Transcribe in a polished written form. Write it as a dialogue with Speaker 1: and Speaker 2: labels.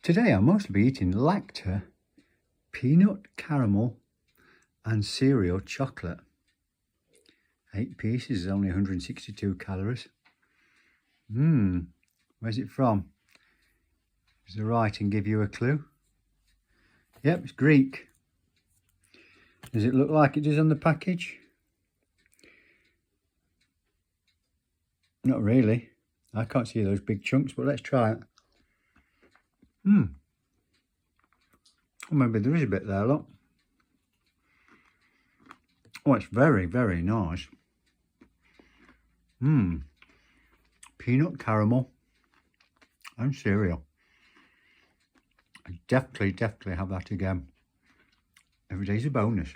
Speaker 1: Today I'll mostly be eating Lacta, peanut caramel and cereal chocolate. 8 pieces is only 162 calories. Where's it from? Does the writing give you a clue? Yep, it's Greek. Does it look like it does on the package? Not really. I can't see those big chunks, but let's try it. Or maybe there is a bit there, look. Oh, it's very, very nice. Peanut caramel and cereal. I definitely have that again. Every day's a bonus.